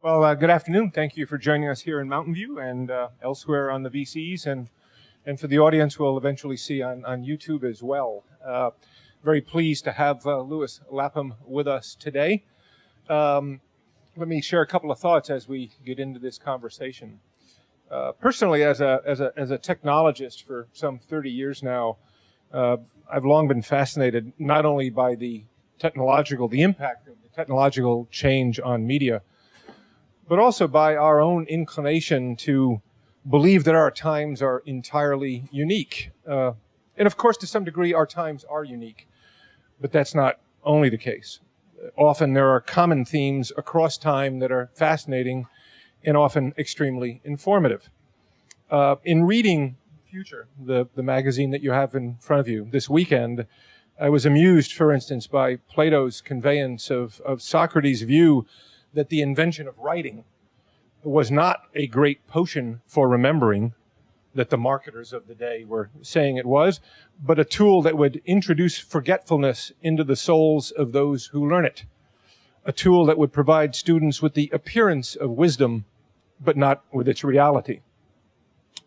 Well, good afternoon. Thank you for joining us here in Mountain View and elsewhere on the VCs, and for the audience we'll eventually see on YouTube as well. Very pleased to have Louis Lapham with us today. Let me share a couple of thoughts as we get into this conversation. Personally, as a technologist for some 30 years now, I've long been fascinated not only by the impact of the technological change on media, but also by our own inclination to believe that our times are entirely unique. And of course, to some degree, our times are unique, but that's not only the case. Often there are common themes across time that are fascinating and often extremely informative. In reading Future, the magazine that you have in front of you this weekend, I was amused, for instance, by Plato's conveyance of Socrates' view that the invention of writing was not a great potion for remembering, that the marketers of the day were saying it was, but a tool that would introduce forgetfulness into the souls of those who learn it. A tool that would provide students with the appearance of wisdom, but not with its reality.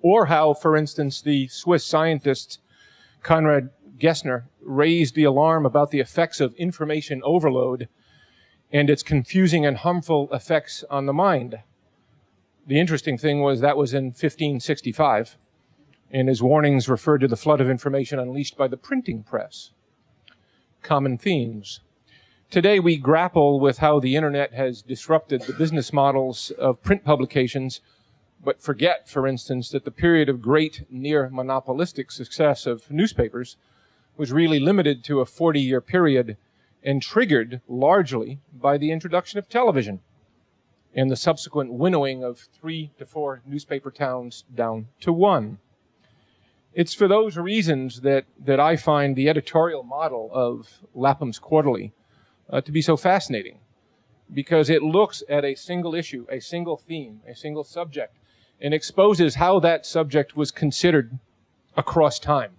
Or how, for instance, the Swiss scientist Konrad Gessner raised the alarm about the effects of information overload and its confusing and harmful effects on the mind. The interesting thing was that was in 1565, and his warnings referred to the flood of information unleashed by the printing press. Common themes. Today we grapple with how the internet has disrupted the business models of print publications, but forget, for instance, that the period of great near monopolistic success of newspapers was really limited to a 40-year period and triggered largely by the introduction of television and the subsequent winnowing of 3 to 4 newspaper towns down to 1. It's for those reasons that I find the editorial model of Lapham's Quarterly to be so fascinating, because it looks at a single issue, a single theme, a single subject, and exposes how that subject was considered across time.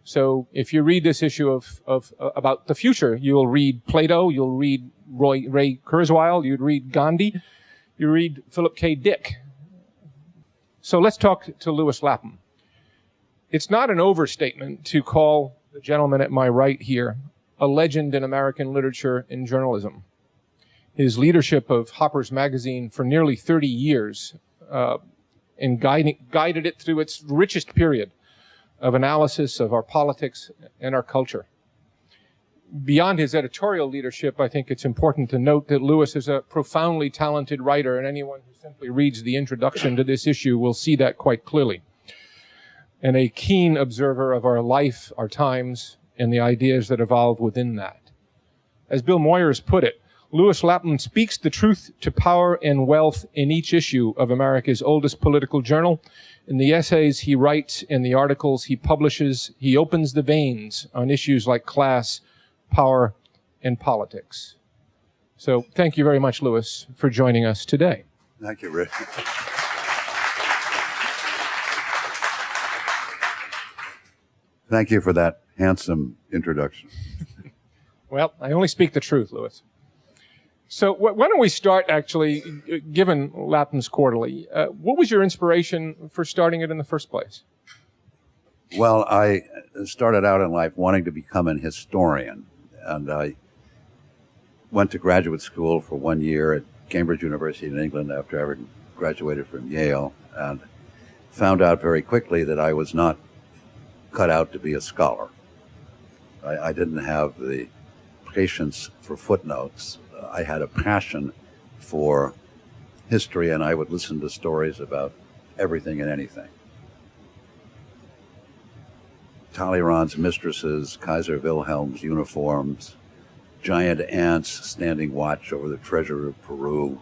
So if you read this issue of about the future, you'll read Plato, you'll read Ray Kurzweil, you'd read Gandhi, you read Philip K. Dick. So let's talk to Louis Lapham. It's not an overstatement to call the gentleman at my right here a legend in American literature and journalism. His leadership of Hopper's magazine for nearly 30 years and guided it through its richest period of analysis of our politics and our culture. Beyond his editorial leadership, I think it's important to note that Louis is a profoundly talented writer, and anyone who simply reads the introduction to this issue will see that quite clearly. And a keen observer of our life, our times, and the ideas that evolve within that. As Bill Moyers put it, Louis Lapham speaks the truth to power and wealth in each issue of America's oldest political journal. In the essays he writes and the articles he publishes, he opens the veins on issues like class, power, and politics. So thank you very much, Louis, for joining us today. Thank you, Rick. Thank you for that handsome introduction. Well, I only speak the truth, Louis. So why don't we start, actually, given Lapham's Quarterly, what was your inspiration for starting it in the first place? Well, I started out in life wanting to become an historian, and I went to graduate school for 1 year at Cambridge University in England after having graduated from Yale, and found out very quickly that I was not cut out to be a scholar. I didn't have the patience for footnotes. I had a passion for history, and I would listen to stories about everything and anything. Talleyrand's mistresses, Kaiser Wilhelm's uniforms, giant ants standing watch over the treasure of Peru,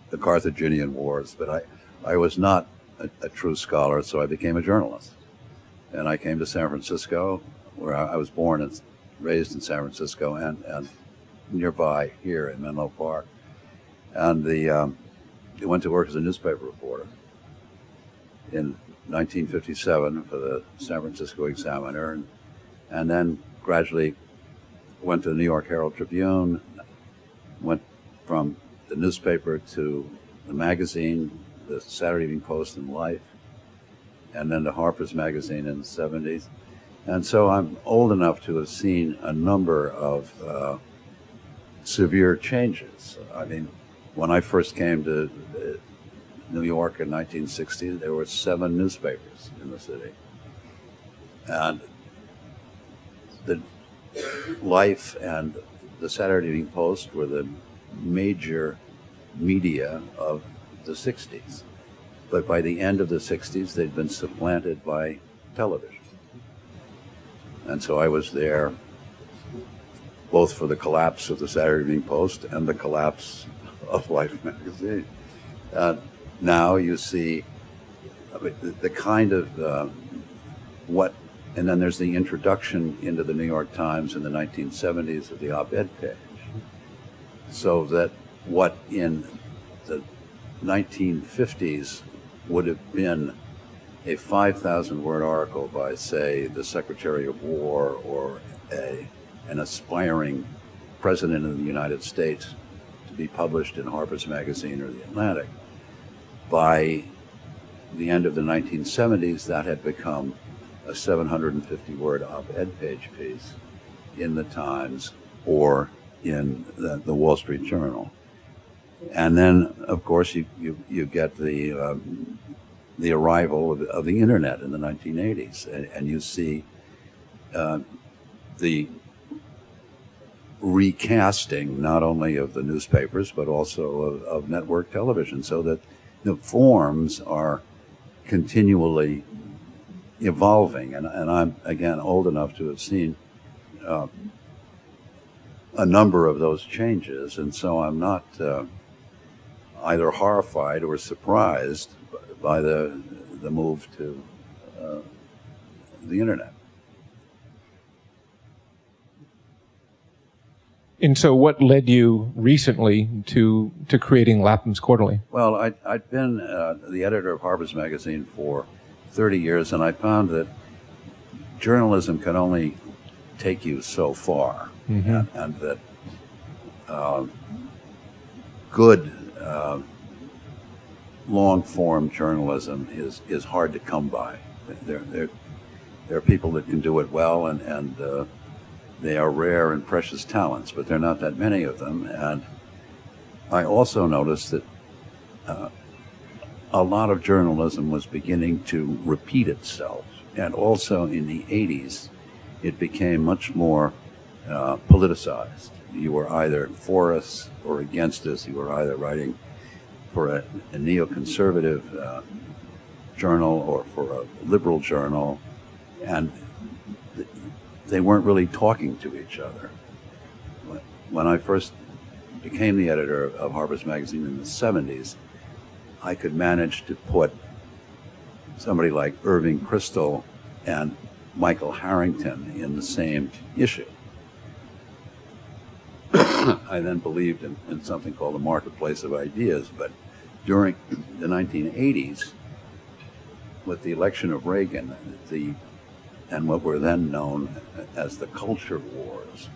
the Carthaginian Wars. But I was not a true scholar, so I became a journalist. And I came to San Francisco, where I was born and raised in San Francisco, and nearby here in Menlo Park. And I went to work as a newspaper reporter in 1957 for the San Francisco Examiner, and then gradually went to the New York Herald Tribune, went from the newspaper to the magazine, the Saturday Evening Post and Life, and then to Harper's Magazine in the 70s. And so I'm old enough to have seen a number of severe changes. I mean, when I first came to New York in 1960, there were 7 newspapers in the city. And the Life and the Saturday Evening Post were the major media of the 60s. But by the end of the 60s, they'd been supplanted by television. And so I was there both for the collapse of the Saturday Evening Post and the collapse of Life magazine. Now you see the kind of and then there's the introduction into the New York Times in the 1970s of the op-ed page. So that what in the 1950s would have been a 5,000-word article by, say, the Secretary of War or an aspiring president of the United States to be published in Harper's Magazine or The Atlantic, by the end of the 1970s, that had become a 750-word op-ed page piece in the Times or in the Wall Street Journal. And then, of course, you get the arrival of the internet in the 1980s, and you see the recasting not only of the newspapers but also of network television, so that the forms are continually evolving. And I'm, again, old enough to have seen a number of those changes, and so I'm not either horrified or surprised by the move to the internet. And so what led you recently to creating Lapham's Quarterly? Well, I'd been the editor of Harper's Magazine for 30 years, and I found that journalism can only take you so far, and that good long-form journalism is hard to come by. There are people that can do it well, and they are rare and precious talents, but there are not that many of them. And I also noticed that a lot of journalism was beginning to repeat itself. And also in the 80s, it became much more politicized. You were either for us or against us. You were either writing for a neoconservative journal or for a liberal journal, and they weren't really talking to each other. When I first became the editor of Harper's Magazine in the 70s, I could manage to put somebody like Irving Kristol and Michael Harrington in the same issue. I then believed in something called the marketplace of ideas, but during the 1980s, with the election of Reagan, and what were then known as the culture wars,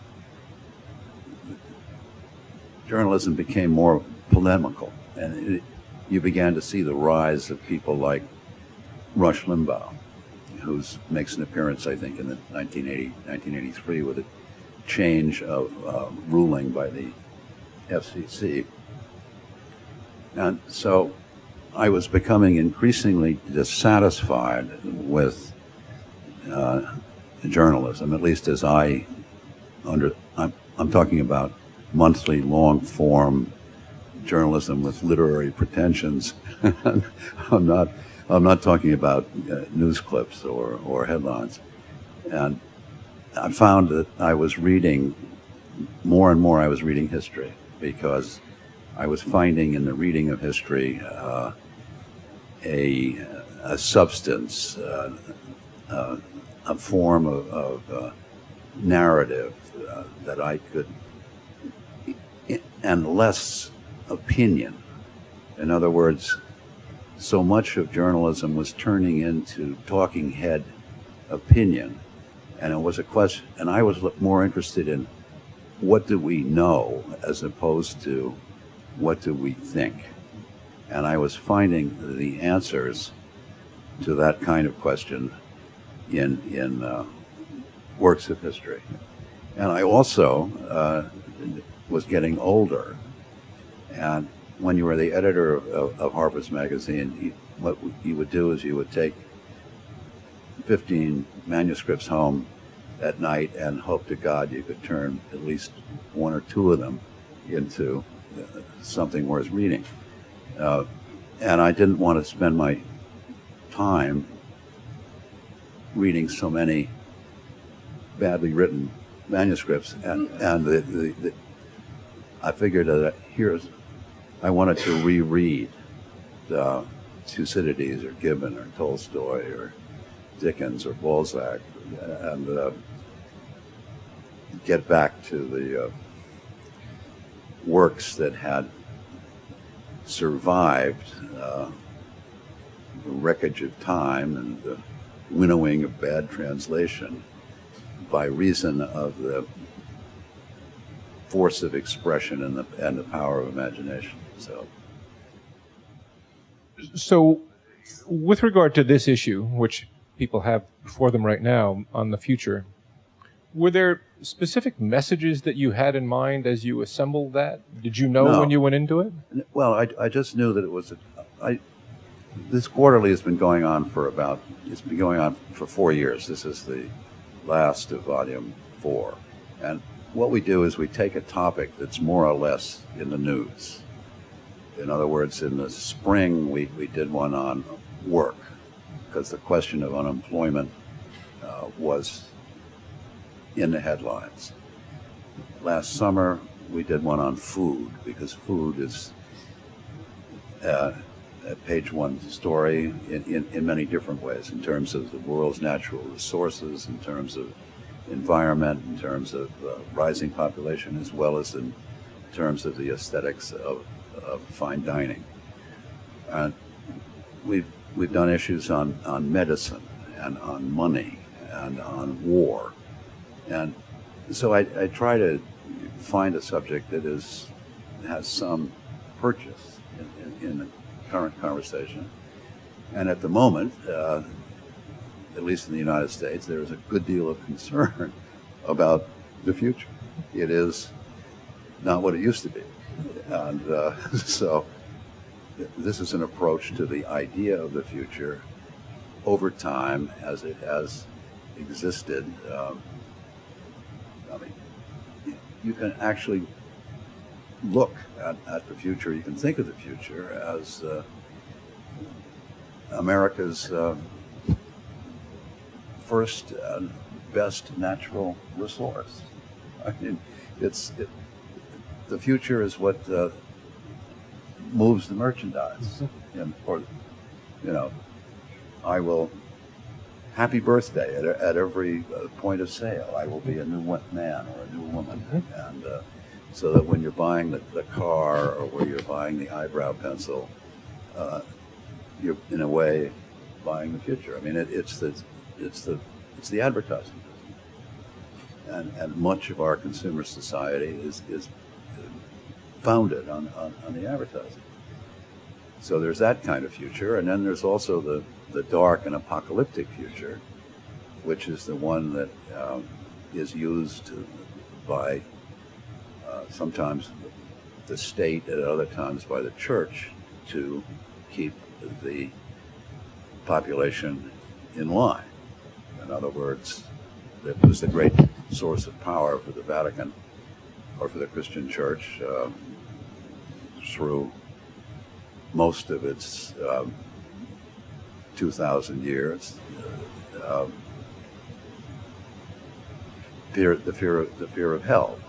journalism became more polemical, and you began to see the rise of people like Rush Limbaugh, who makes an appearance, I think, in the 1983 with a change of ruling by the FCC. And so I was becoming increasingly dissatisfied with journalism, at least as I'm talking about monthly long-form journalism with literary pretensions. I'm not talking about news clips or headlines. And I found that I was reading more and more. I was reading history because I was finding in the reading of history a substance, a form of narrative that I could, and less opinion. In other words, so much of journalism was turning into talking head opinion, and it was a question, and I was more interested in what do we know as opposed to what do we think? And I was finding the answers to that kind of question in works of history. And I also was getting older. And when you were the editor of Harper's Magazine, what you would do is you would take 15 manuscripts home at night and hope to God you could turn at least one or two of them into something worth reading. And I didn't want to spend my time reading so many badly written manuscripts, and I figured that I wanted to reread Thucydides or Gibbon or Tolstoy or Dickens or Balzac, and get back to the works that had survived the wreckage of time and the winnowing of bad translation by reason of the force of expression and the power of imagination. So, with regard to this issue, which people have before them right now on the future, were there specific messages that you had in mind as you assembled that? Did you know No. when you went into it? Well, I just knew that it was this Quarterly has been going on for 4 years. This is the last of volume 4. And what we do is we take a topic that's more or less in the news. In other words, in the spring, we did one on work, because the question of unemployment was in the headlines. Last summer, we did one on food, because food is a page one story in many different ways, in terms of the world's natural resources, in terms of environment, in terms of rising population, as well as in terms of the aesthetics of fine dining. We've done issues on medicine and on money and on war. And so I try to find a subject that has some purchase in the current conversation. And at the moment, at least in the United States, there is a good deal of concern about the future. It is not what it used to be. And so this is an approach to the idea of the future over time as it has existed. You can actually look at the future, you can think of the future as America's first and best natural resource. I mean, the future is what moves the merchandise. I will, happy birthday at every point of sale. I will be a new man or a new woman. And so that when you're buying the car or where you're buying the eyebrow pencil, you're in a way buying the future. I mean, it's the advertising business. And much of our consumer society is founded on the advertising. So there's that kind of future, and then there's also the dark and apocalyptic future, which is the one that is used by sometimes the state, at other times by the church, to keep the population in line. In other words, it was the great source of power for the Vatican or for the Christian Church through most of its 2,000 years. The fear of hell,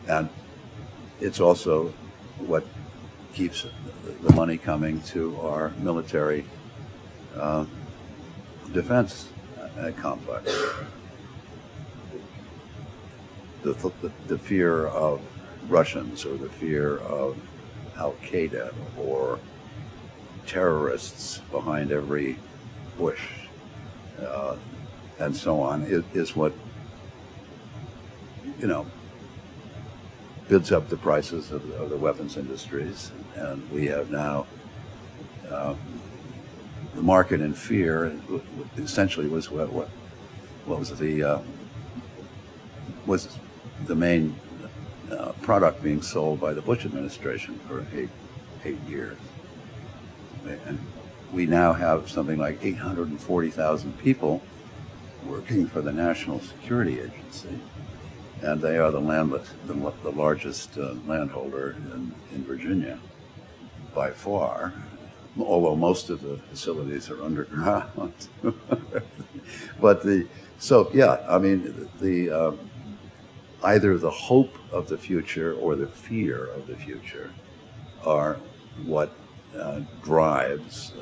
and it's also what keeps the money coming to our military defense complex. The fear of Russians, or the fear of Al-Qaeda, or terrorists behind every bush, and so on, is what, bids up the prices of the weapons industries, and we have now the market in fear. Essentially, was what was the main product being sold by the Bush administration for eight years, and we now have something like 840,000 people working for the National Security Agency, and they are the largest landholder in Virginia by far, although most of the facilities are underground. But either the hope of the future or the fear of the future are what drives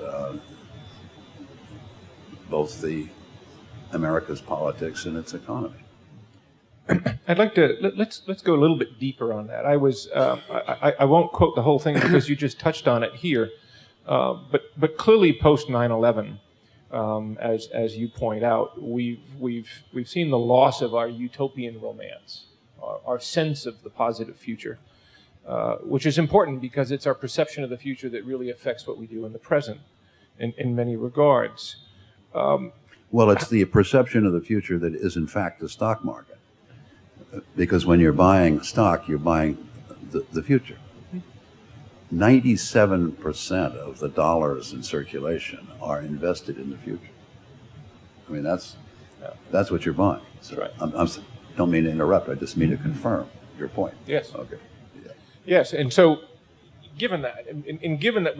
both the America's politics and its economy. I'd like to let's go a little bit deeper on that. I won't quote the whole thing because you just touched on it here, but clearly post 9/11, as you point out, we've seen the loss of our utopian romance, our sense of the positive future, which is important because it's our perception of the future that really affects what we do in the present, in many regards. Well, it's the perception of the future that is in fact the stock market. Because when you're buying stock, you're buying the future. 97% of the dollars in circulation are invested in the future. I mean, that's what you're buying. So right. I don't mean to interrupt. I just mean to confirm your point. Yes. Okay. Yeah. Yes, and so given that, and given that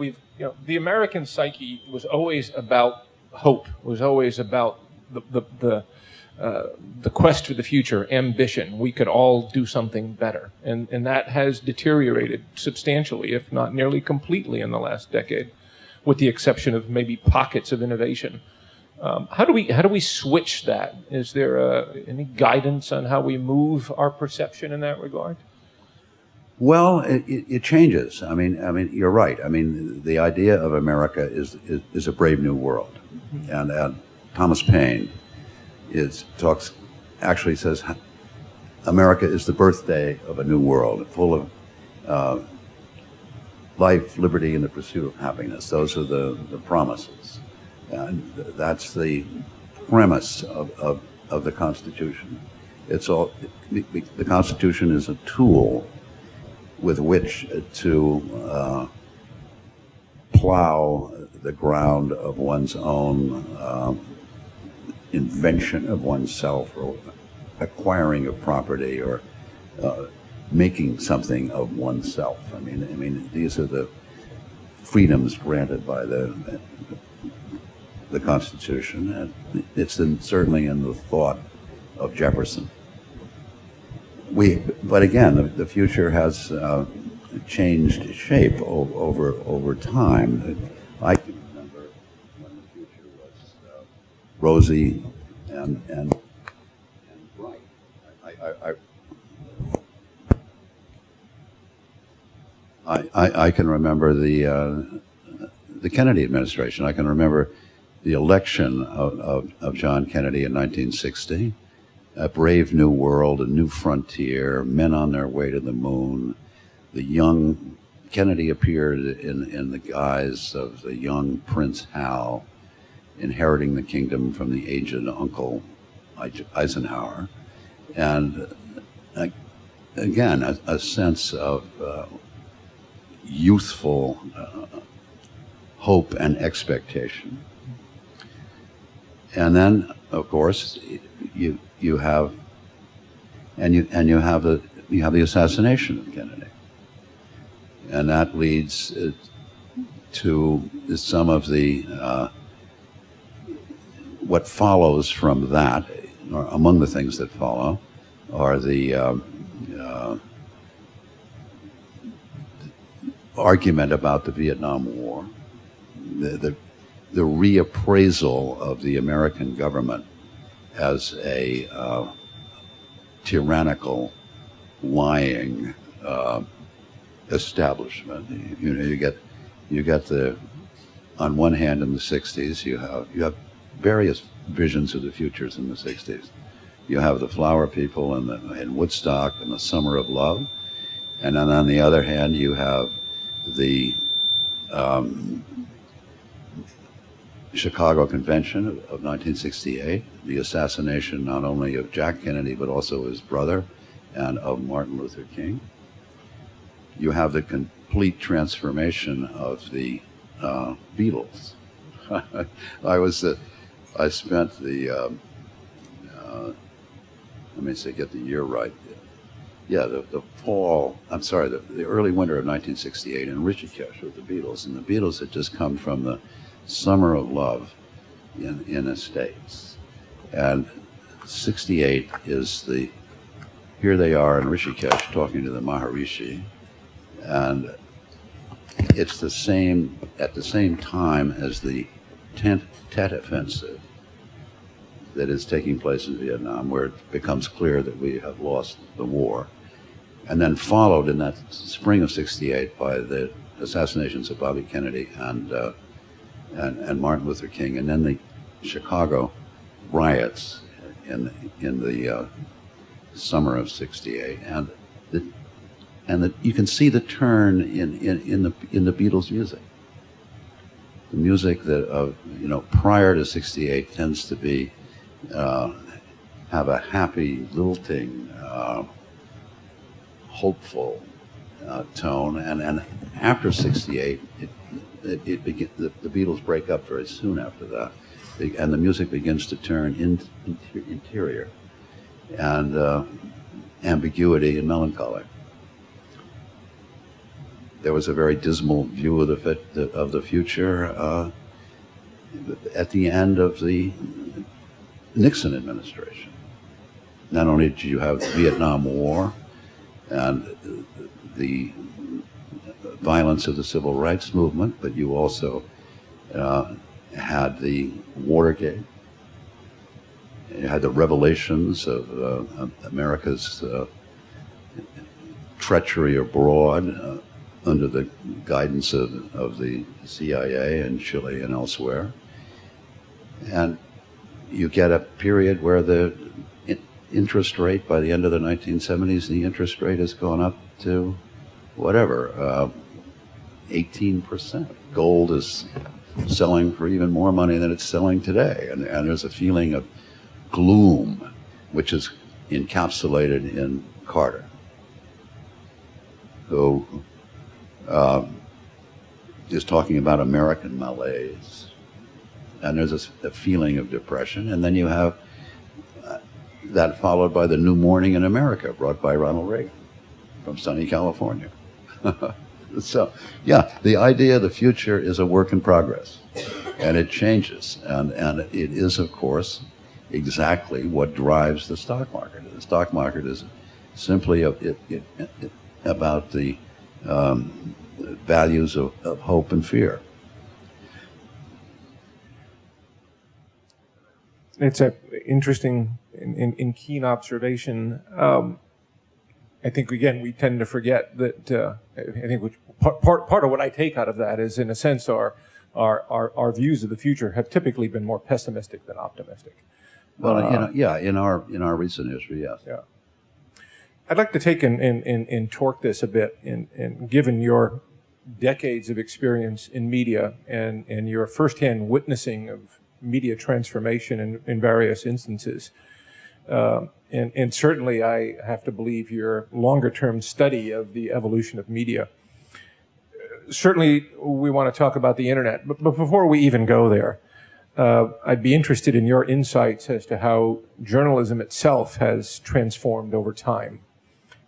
the American psyche was always about hope, was always about the quest for the future, ambition. We could all do something better, and that has deteriorated substantially, if not nearly completely, in the last decade, with the exception of maybe pockets of innovation. How do we switch that? Is there any guidance on how we move our perception in that regard? Well, it changes. I mean, you're right. I mean, the idea of America is a brave new world, and Thomas Paine actually says America is the birthday of a new world, full of life, liberty, and the pursuit of happiness. Those are the promises, and that's the premise of the Constitution. The Constitution is a tool with which to plow the ground of one's own invention of oneself, or acquiring of property, or making something of oneself. I mean, these are the freedoms granted by the Constitution, and it's certainly in the thought of Jefferson. But again, the future has changed shape over time. I can remember when the future was rosy and bright. I can remember the Kennedy administration. I can remember the election of John Kennedy in 1960. A brave new world, a new frontier, men on their way to the moon. The young Kennedy appeared in the guise of the young Prince Hal, inheriting the kingdom from the aged uncle Eisenhower, and again a sense of youthful hope and expectation. And then, of course, you have the assassination of Kennedy, and that leads to some of the what follows from that, or among the things that follow, are the argument about the Vietnam War, the reappraisal of the American government as a tyrannical, lying establishment. You get the, on one hand, in the 60s, you have various visions of the futures in the 60s. You have the flower people in Woodstock and the Summer of Love. And then on the other hand, you have the Chicago Convention of 1968, the assassination not only of Jack Kennedy, but also his brother and of Martin Luther King. You have the complete transformation of the Beatles. I spent the, let me see, get the year right. Yeah, the early winter of 1968 in Rishikesh with the Beatles. And the Beatles had just come from the Summer of Love in the States. And 68 is here they are in Rishikesh talking to the Maharishi. And it's at the same time as the Tet Offensive that is taking place in Vietnam, where it becomes clear that we have lost the war. And then followed in that spring of 68 by the assassinations of Bobby Kennedy and Martin Luther King, and then the Chicago riots in the summer of '68, and you can see the turn in the Beatles' music. The music that prior to '68 tends to be have a happy, lilting, hopeful tone, and after '68 the Beatles break up very soon after that, and the music begins to turn interior and ambiguity and melancholy. There was a very dismal view of the future at the end of the Nixon administration. Not only did you have the Vietnam War and the violence of the civil rights movement, but you also had the Watergate. You had the revelations of America's treachery abroad under the guidance of the CIA in Chile and elsewhere. And you get a period where the interest rate, by the end of the 1970s, the interest rate has gone up to whatever, 18%. Gold is selling for even more money than it's selling today. And there's a feeling of gloom, which is encapsulated in Carter, who is talking about American malaise. And there's a feeling of depression. And then you have that followed by the New Morning in America, brought by Ronald Reagan from sunny California. So, yeah, the idea of the future is a work in progress, and it changes. And it is, of course, exactly what drives the stock market. The stock market is simply about the values of hope and fear. It's an interesting and keen observation. I think, again, we tend to forget that, I think part of what I take out of that is, in a sense, our views of the future have typically been more pessimistic than optimistic. Well, in our recent history, yes. Yeah. I'd like to take and torque this a bit, and given your decades of experience in media and your firsthand witnessing of media transformation in various instances, and certainly I have to believe your longer-term study of the evolution of media. Certainly we want to talk about the internet, but before we even go there, I'd be interested in your insights as to how journalism itself has transformed over time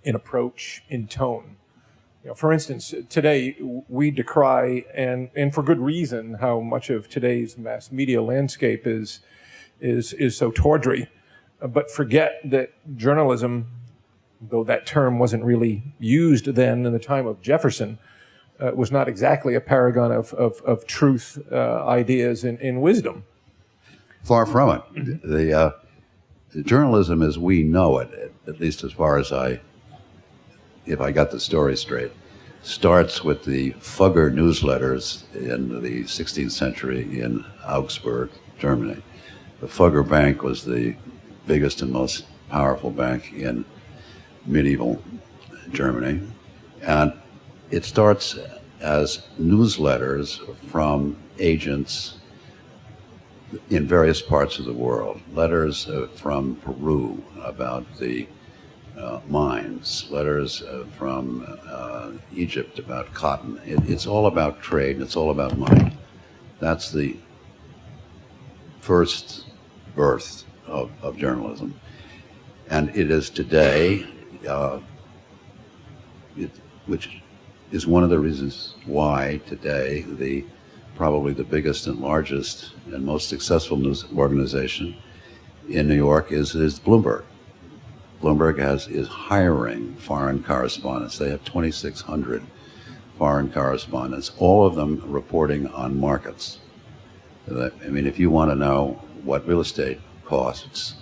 in approach, in tone. For instance, today we decry, and for good reason, how much of today's mass media landscape is so tawdry, but forget that journalism, though that term wasn't really used then in the time of Jefferson, was not exactly a paragon of truth, ideas, and wisdom. Far from it. The journalism as we know it, at least as far as if I got the story straight, starts with the Fugger newsletters in the 16th century in Augsburg, Germany. The Fugger Bank was the biggest and most powerful bank in medieval Germany. And it starts as newsletters from agents in various parts of the world. Letters from Peru about the mines, letters from Egypt about cotton. It's all about trade, and it's all about money. That's the first birth of journalism. And it is today, which is one of the reasons why today probably the biggest and largest and most successful news organization in New York is Bloomberg. Bloomberg is hiring foreign correspondents. They have 2,600 foreign correspondents, all of them reporting on markets. I mean, if you want to know what real estate costs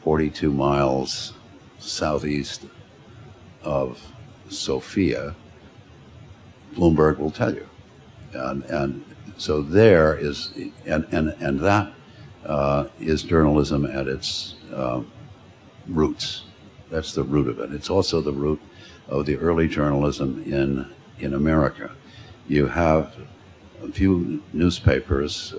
42 miles southeast of Sofia, Bloomberg will tell you. And so there is, and that is journalism at its roots. That's the root of it. It's also the root of the early journalism in America. You have a few newspapers.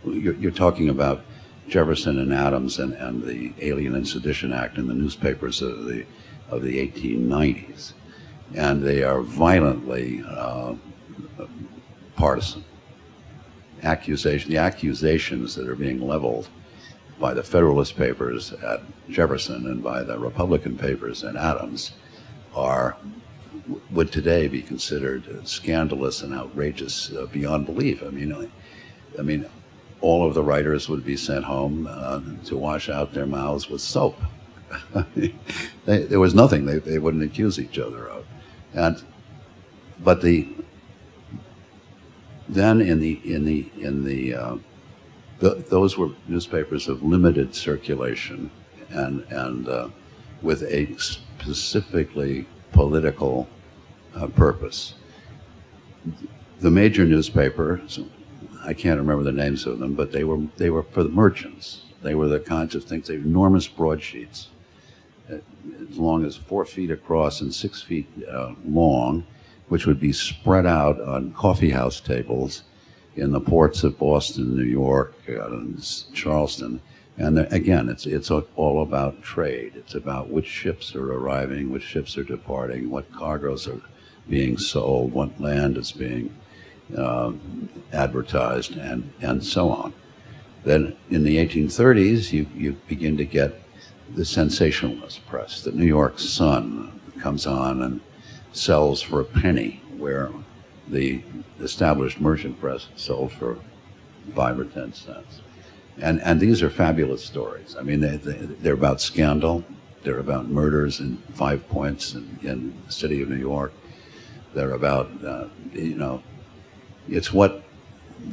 You're talking about Jefferson and Adams and the Alien and Sedition Act and the newspapers of the 1890s, and they are violently partisan. The accusations that are being leveled by the Federalist papers at Jefferson and by the Republican papers at Adams would today be considered scandalous and outrageous beyond belief. I mean, all of the writers would be sent home to wash out their mouths with soap. There was nothing they wouldn't accuse each other of, but those were newspapers of limited circulation and with a specifically political purpose. The major newspapers, I can't remember the names of them, but they were for the merchants. They were the kinds of things, they were enormous broadsheets, as long as 4 feet across and 6 feet long, which would be spread out on coffeehouse tables in the ports of Boston, New York, and Charleston. And again, it's all about trade. It's about which ships are arriving, which ships are departing, what cargoes are being sold, what land is being advertised, and so on. Then in the 1830s, you begin to get the sensationalist press. The New York Sun comes on and sells for a penny, where the established merchant press sold for 5 or 10 cents. And these are fabulous stories. I mean, they're about scandal. They're about murders in 5 Points in the city of New York. They're about, it's what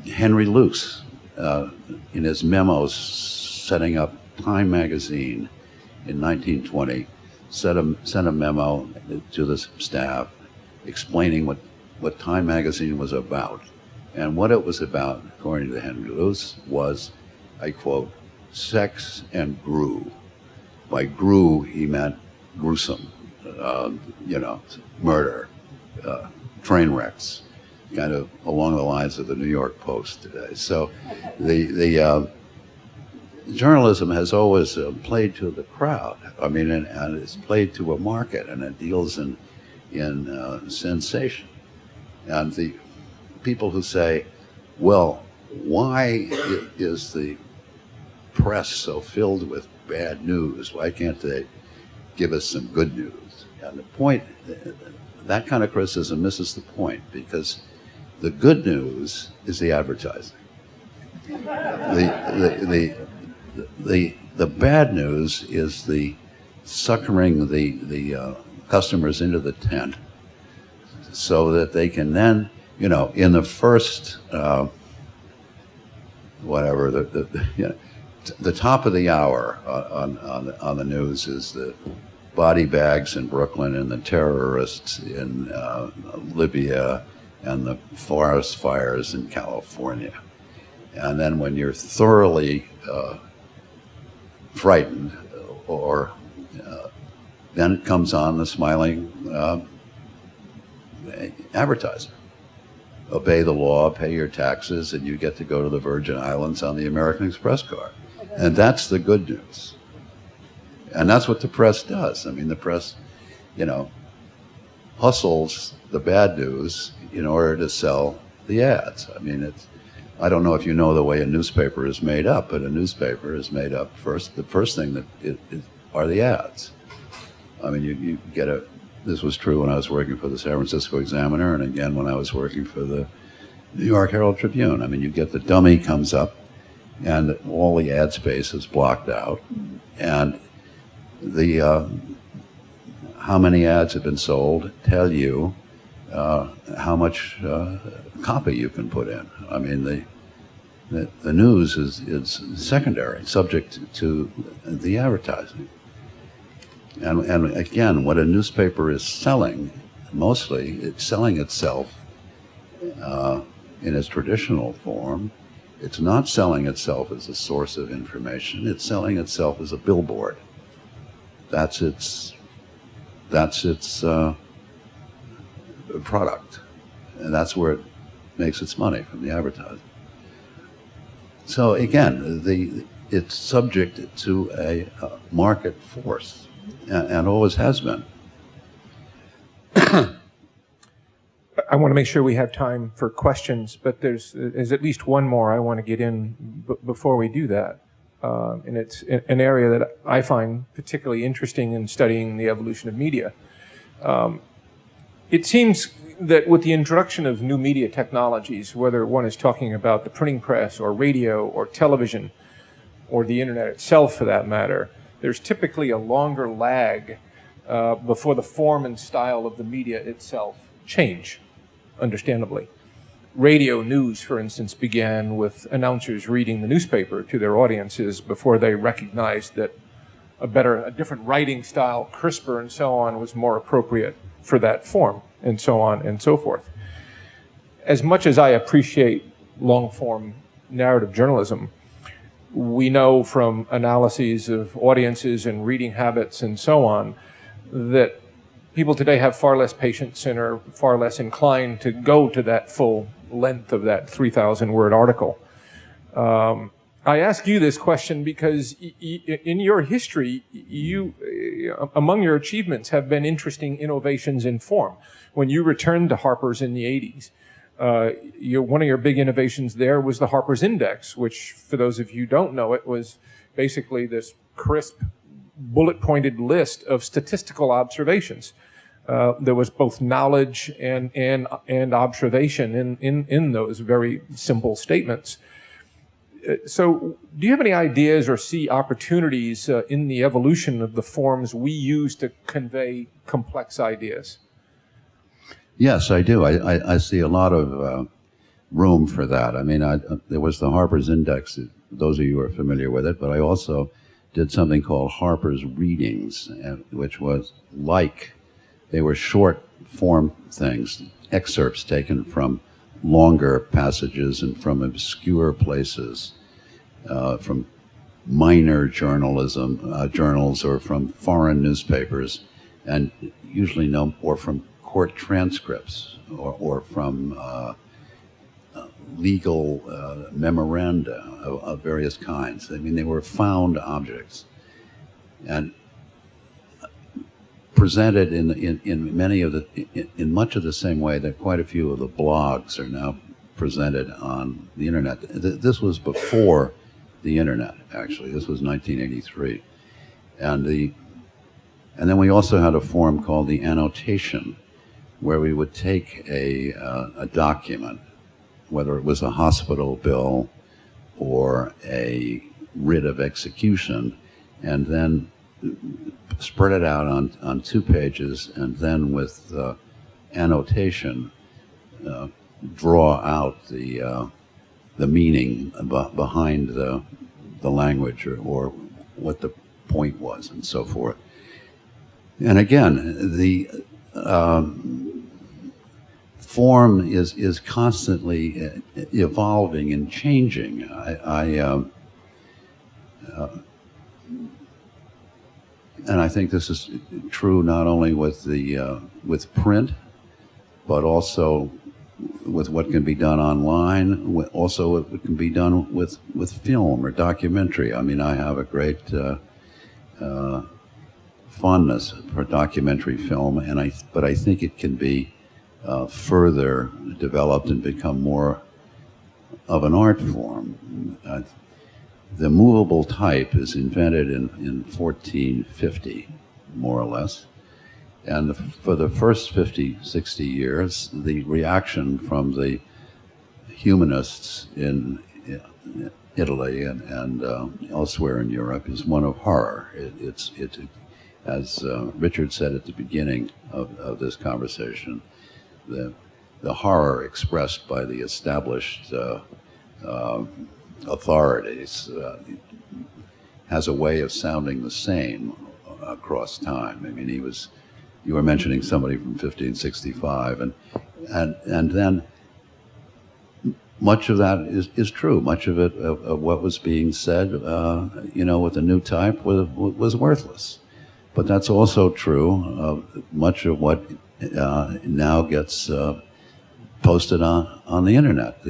Henry Luce, in his memos setting up Time magazine in 1920, sent a memo to the staff explaining what Time magazine was about. And what it was about, according to Henry Luce, was, I quote, sex and grue. By grue, he meant gruesome, murder, train wrecks, kind of along the lines of the New York Post today. So the journalism has always played to the crowd. I mean, and it's played to a market, and it deals in sensation. And the people who say, well, why is the press so filled with bad news? Why can't they give us some good news? And the point, that kind of criticism misses the point, because the good news is the advertising. The bad news is the suckering the customers into the tent, so that they can then, in the first the top of the hour on the news is the body bags in Brooklyn and the terrorists in Libya and the forest fires in California. And then when you're thoroughly frightened, then it comes on the smiling advertiser. Obey the law, pay your taxes, and you get to go to the Virgin Islands on the American Express card. And that's the good news. And that's what the press does. I mean, the press, hustles the bad news in order to sell the ads. I mean, I don't know if you know the way a newspaper is made up, but a newspaper is made up the first thing that are the ads. I mean, you get this was true when I was working for the San Francisco Examiner, and again when I was working for the New York Herald Tribune. I mean, you get the dummy comes up, and all the ad space is blocked out, and the how many ads have been sold tell you how much copy you can put in. I mean, the news is secondary, subject to the advertising. And again, what a newspaper is selling, mostly, it's selling itself in its traditional form. It's not selling itself as a source of information. It's selling itself as a billboard. That's its product, and that's where it makes its money, from the advertising. So again, it's subject to a market force, and always has been. I want to make sure we have time for questions, but there's at least one more I want to get in before we do that. And it's an area that I find particularly interesting in studying the evolution of media. It seems that with the introduction of new media technologies, whether one is talking about the printing press or radio or television or the internet itself for that matter, there's typically a longer lag before the form and style of the media itself change, understandably. Radio news, for instance, began with announcers reading the newspaper to their audiences before they recognized that a different writing style, crisper and so on, was more appropriate for that form, and so on and so forth. As much as I appreciate long-form narrative journalism, we know from analyses of audiences and reading habits and so on that people today have far less patience and are far less inclined to go to that full length of that 3,000-word article. I ask you this question because in your history, among your achievements have been interesting innovations in form. When you returned to Harper's in the 80s, one of your big innovations there was the Harper's Index, which, for those of you who don't know it, was basically this crisp, bullet-pointed list of statistical observations. There was both knowledge and observation in those very simple statements. So do you have any ideas or see opportunities in the evolution of the forms we use to convey complex ideas? Yes, I do. I see a lot of room for that. I mean, there was the Harper's Index, those of you who are familiar with it, but I also did something called Harper's Readings, which was they were short form things, excerpts taken from longer passages and from obscure places, from minor journals or from foreign newspapers, and usually or from court transcripts or from legal memoranda of various kinds. I mean, they were found objects and presented in much of the same way that quite a few of the blogs are now presented on the internet. This was before the internet, actually. This was 1983, and then we also had a form called the annotation, where we would take a document, whether it was a hospital bill or a writ of execution, and then spread it out on 2 pages, and then with annotation draw out the meaning behind the language or what the point was and so forth. And again, the form is constantly evolving and changing. And I think this is true not only with print, but also with what can be done online, also what can be done with film or documentary. I mean, I have a great fondness for documentary film, but I think it can be further developed and become more of an art form. The movable type is invented in 1450, more or less. And for the first 50, 60 years, the reaction from the humanists in Italy and elsewhere in Europe is one of horror. It's as Richard said at the beginning of this conversation, the horror expressed by the established authorities has a way of sounding the same across time. I mean, you were mentioning somebody from 1565, and then much of that is true. Much of it, of what was being said, with the new type was worthless. But that's also true of much of what now gets posted on the internet.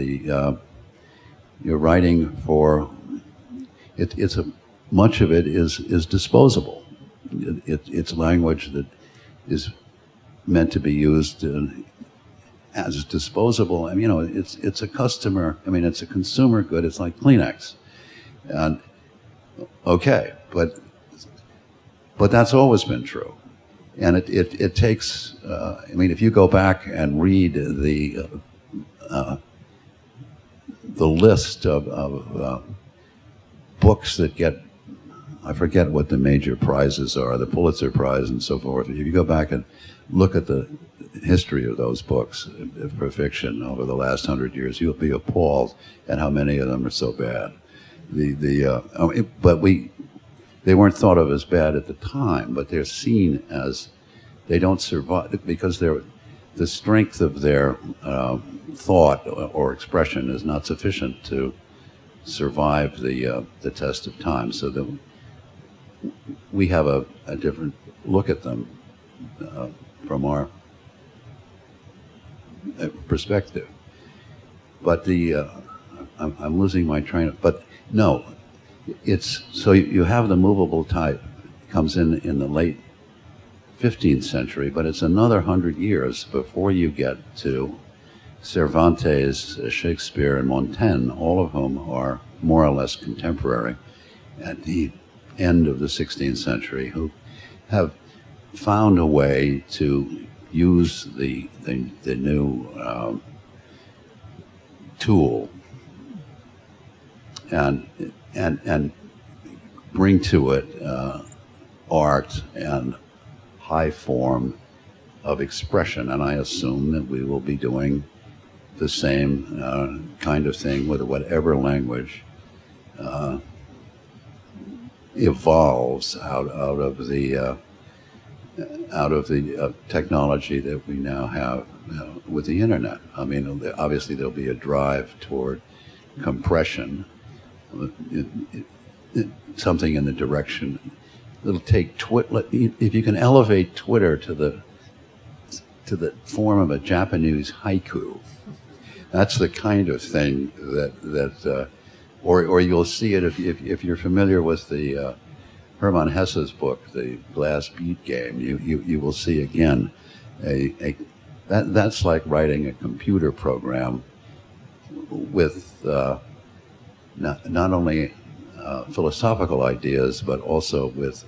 You're writing for much of it is disposable. It's language that is meant to be used as disposable. I mean, it's a customer. I mean, it's a consumer good. It's like Kleenex, and okay, but that's always been true, and it takes. I mean, if you go back and read the list of books that get, I forget what the major prizes are, the Pulitzer Prize and so forth. If you go back and look at the history of those books for fiction over the last 100 years, you'll be appalled at how many of them are so bad. But they weren't thought of as bad at the time, but they're seen as, they don't survive because the strength of their thought or expression is not sufficient to survive the test of time. So that we have a different look at them from our perspective. But I'm losing my train of, but no, so you have the movable type, comes in the late 15th century, but it's another 100 years before you get to Cervantes, Shakespeare, and Montaigne, all of whom are more or less contemporary at the end of the 16th century, who have found a way to use the new tool and bring to it art and high form of expression. And I assume that we will be doing the same kind of thing with whatever language evolves out of the technology that we now have with the internet. I mean, obviously there'll be a drive toward compression, something in the direction. It'll take if you can elevate Twitter to the form of a Japanese haiku. That's the kind of thing that or you'll see it if you're familiar with the Hermann Hesse's book, The Glass Bead Game. You will see again that's like writing a computer program with not only philosophical ideas but also with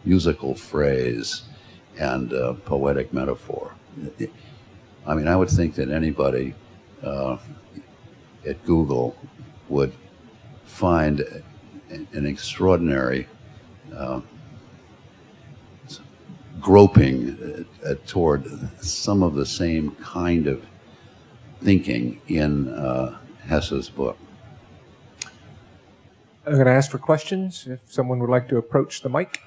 musical phrase and poetic metaphor. I mean, I would think that anybody at Google would find an extraordinary groping toward some of the same kind of thinking in Hesse's book. I'm going to ask for questions if someone would like to approach the mic.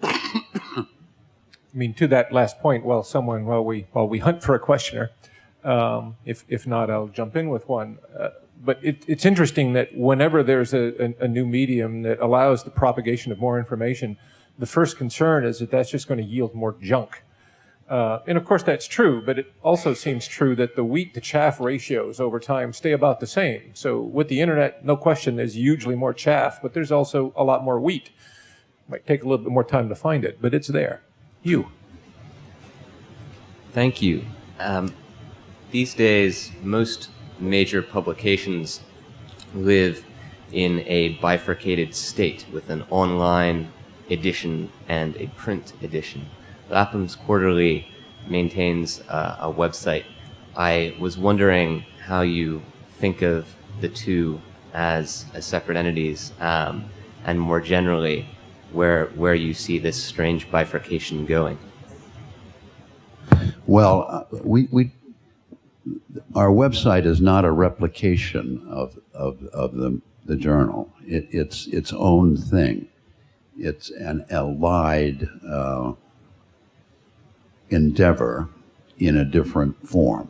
I mean, to that last point, while we hunt for a questioner, if not, I'll jump in with one. But it's interesting that whenever there's a new medium that allows the propagation of more information, the first concern is that that's just going to yield more junk. And of course that's true, but it also seems true that the wheat to chaff ratios over time stay about the same. So with the internet, no question, there's hugely more chaff, but there's also a lot more wheat. Might take a little bit more time to find it, but it's there. You. Thank you. These days, most major publications live in a bifurcated state with an online edition and a print edition. Lapham's Quarterly maintains a website. I was wondering how you think of the two as separate entities, and more generally, where you see this strange bifurcation going. Well, our website is not a replication of the journal. It's its own thing. It's an allied endeavor in a different form.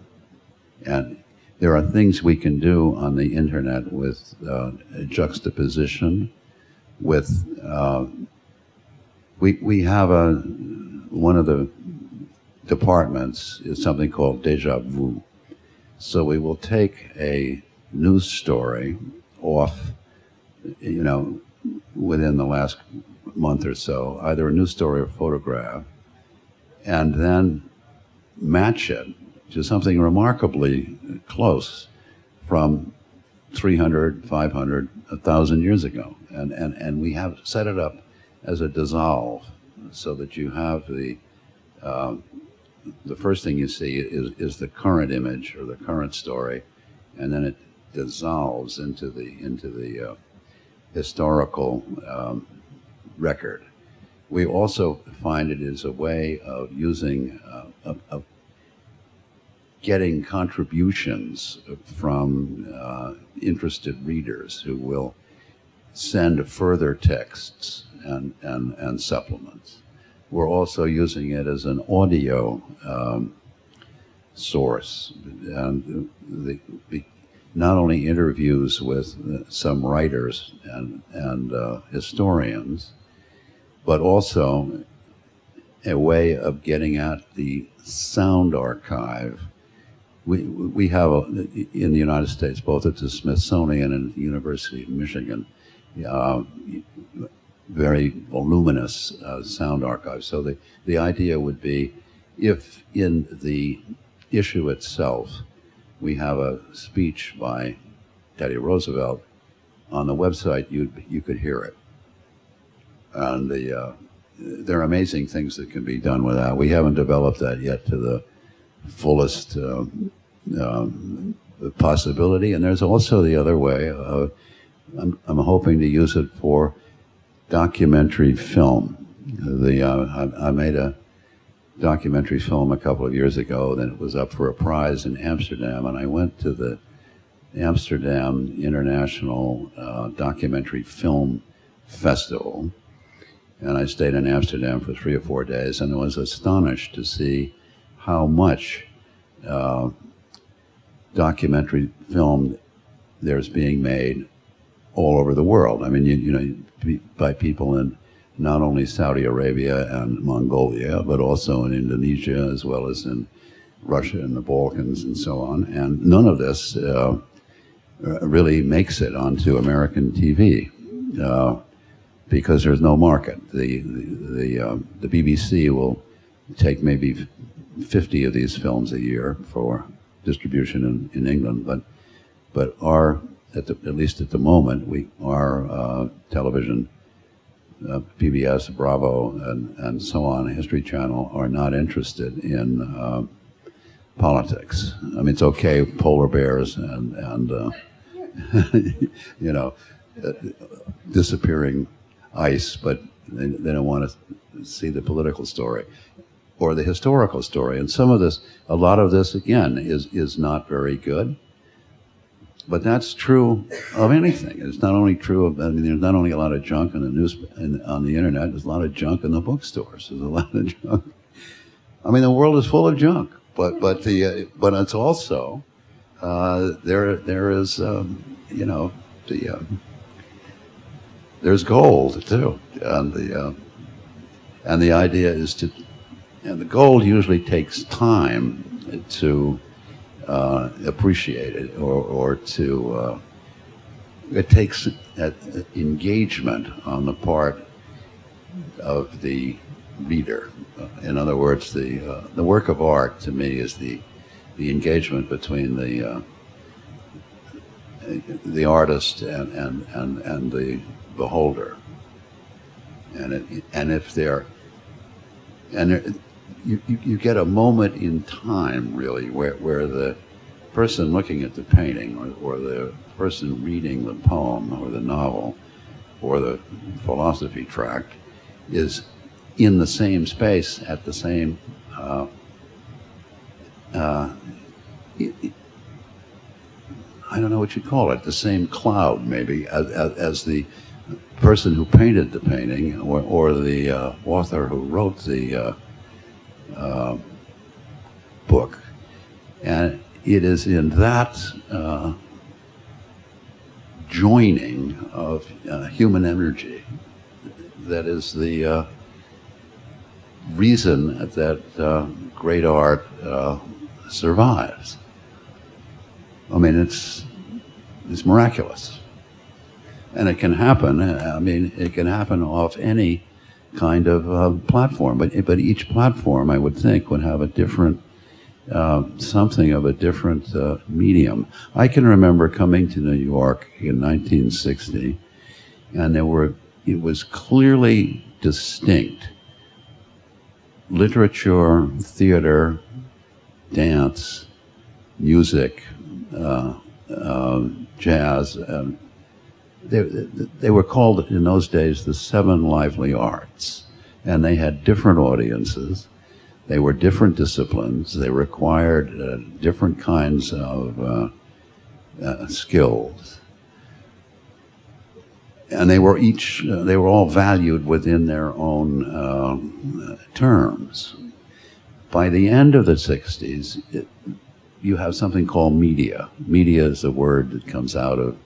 And there are things we can do on the internet with juxtaposition, with we have one of the departments is something called déjà vu. So we will take a news story off, within the last month or so, either a news story or photograph, and then match it to something remarkably close from 300, 500, 1,000 years ago. And we have set it up as a dissolve so that you have the first thing you see is the current image or the current story, and then it dissolves into the historical record. We also find it is a way of using of getting contributions from interested readers who will send further texts and supplements. We're also using it as an audio source, and not only interviews with some writers and historians, but also a way of getting at the sound archive. We have in the United States, both at the Smithsonian and the University of Michigan, very voluminous sound archive. So the idea would be, if in the issue itself we have a speech by Teddy Roosevelt, on the website you could hear it. And there are amazing things that can be done with that. We haven't developed that yet to the fullest possibility. And there's also the other way. I'm hoping to use it for documentary film. I made a documentary film a couple of years ago, then it was up for a prize in Amsterdam, and I went to the Amsterdam International Documentary Film Festival, and I stayed in Amsterdam for 3 or 4 days, and I was astonished to see how much documentary film there's being made all over the world. I mean, by people in not only Saudi Arabia and Mongolia, but also in Indonesia, as well as in Russia and the Balkans and so on. And none of this really makes it onto American TV because there's no market. The BBC will take maybe 50 of these films a year for distribution in England, but at least at the moment, our television, PBS, Bravo, and so on, History Channel, are not interested in politics. I mean, it's okay, polar bears and disappearing ice, but they don't want to see the political story or the historical story. And a lot of this, again, is not very good. But that's true of anything. It's not only true of, there's not only a lot of junk in the news on the internet, there's a lot of junk in the bookstores. There's a lot of junk. I mean, the world is full of junk, but it's also, there is, there's gold too. And the idea is to And the gold usually takes time to appreciate it, or to it takes engagement on the part of the reader. In other words, the work of art to me is the engagement between the artist and the beholder. And if they're you get a moment in time, really, where the person looking at the painting, or the person reading the poem or the novel or the philosophy tract, is in the same space at the same I don't know what you'd call it, the same cloud, maybe, as the person who painted the painting, or the author who wrote the book. And it is in that joining of human energy that is the reason that great art survives. I mean, it's miraculous. And it can happen. I mean, it can happen off any kind of platform. But each platform, I would think, would have a different, something of a different medium. I can remember coming to New York in 1960, and it was clearly distinct. Literature, theater, dance, music, jazz, and they were called in those days the seven lively arts, and they had different audiences. They were different disciplines. They required different kinds of skills, and they were all valued within their own terms. By the end of the 60s, you have something called media. Media is a word that comes out of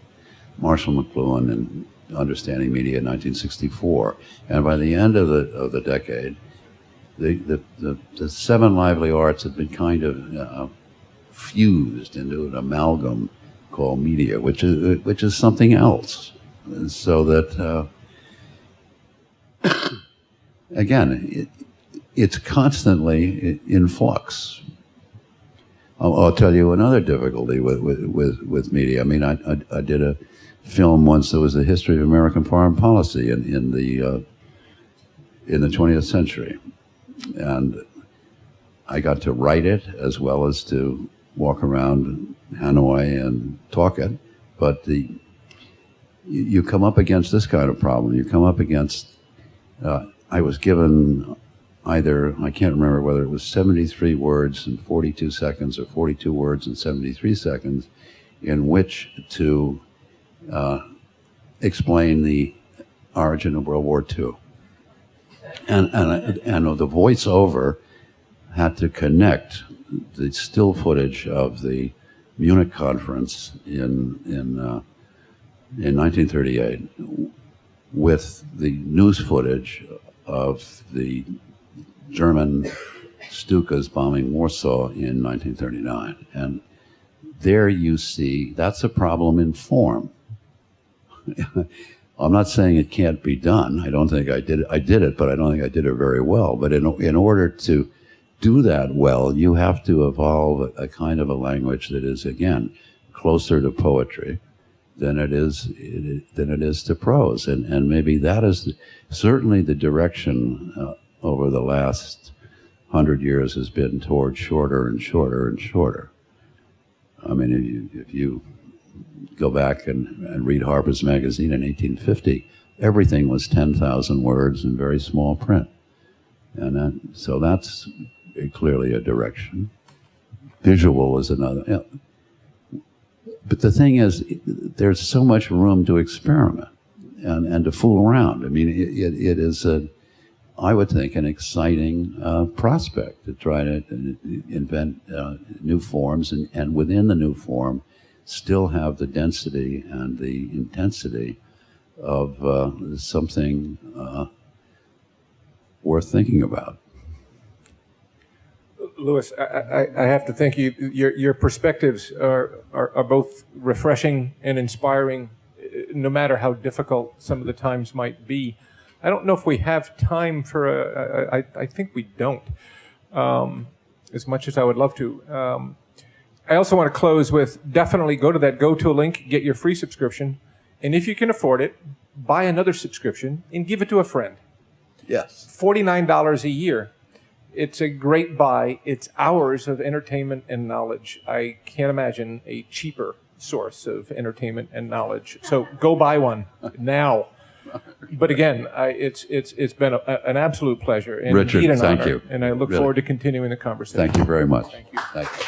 Marshall McLuhan and Understanding Media in 1964. And by the end of the decade, the seven lively arts had been kind of fused into an amalgam called media, which is something else. So that again, it's constantly in flux. I'll tell you another difficulty with media. I mean, I did a film once that was the history of American foreign policy in the 20th century, and I got to write it as well as to walk around Hanoi and talk it. But you come up against this kind of problem. You come up against. I was given either, I can't remember whether it was 73 words in 42 seconds or 42 words in 73 seconds in which to explain the origin of World War II. And the voiceover had to connect the still footage of the Munich conference in 1938 with the news footage of the German Stukas bombing Warsaw in 1939. And there you see, that's a problem in form. I'm not saying it can't be done. I don't think I did it. I did it, but I don't think I did it very well. But in order to do that well, you have to evolve a kind of a language that is, again, closer to poetry than it is to prose. And maybe that is certainly the direction over the last 100 years has been toward shorter and shorter and shorter. I mean, if you go back and read Harper's Magazine in 1850, everything was 10,000 words in very small print. And so that's clearly a direction. Visual is another. You know. But the thing is, there's so much room to experiment and to fool around. I mean, it is, I would think, an exciting prospect to try to invent new forms and within the new form still have the density and the intensity of something worth thinking about. Louis, I have to thank you. Your perspectives are both refreshing and inspiring, no matter how difficult some of the times might be. I don't know if we have time for I think we don't, as much as I would love to. I also want to close with definitely go to that GoTo link, get your free subscription, and if you can afford it, buy another subscription and give it to a friend. Yes. $49 a year. It's a great buy. It's hours of entertainment and knowledge. I can't imagine a cheaper source of entertainment and knowledge. So go buy one now. But again, it's been an absolute pleasure and Richard, indeed an thank honor. you. And I look Really. forward to continuing the conversation. Thank you very much. Thank you. Thank you.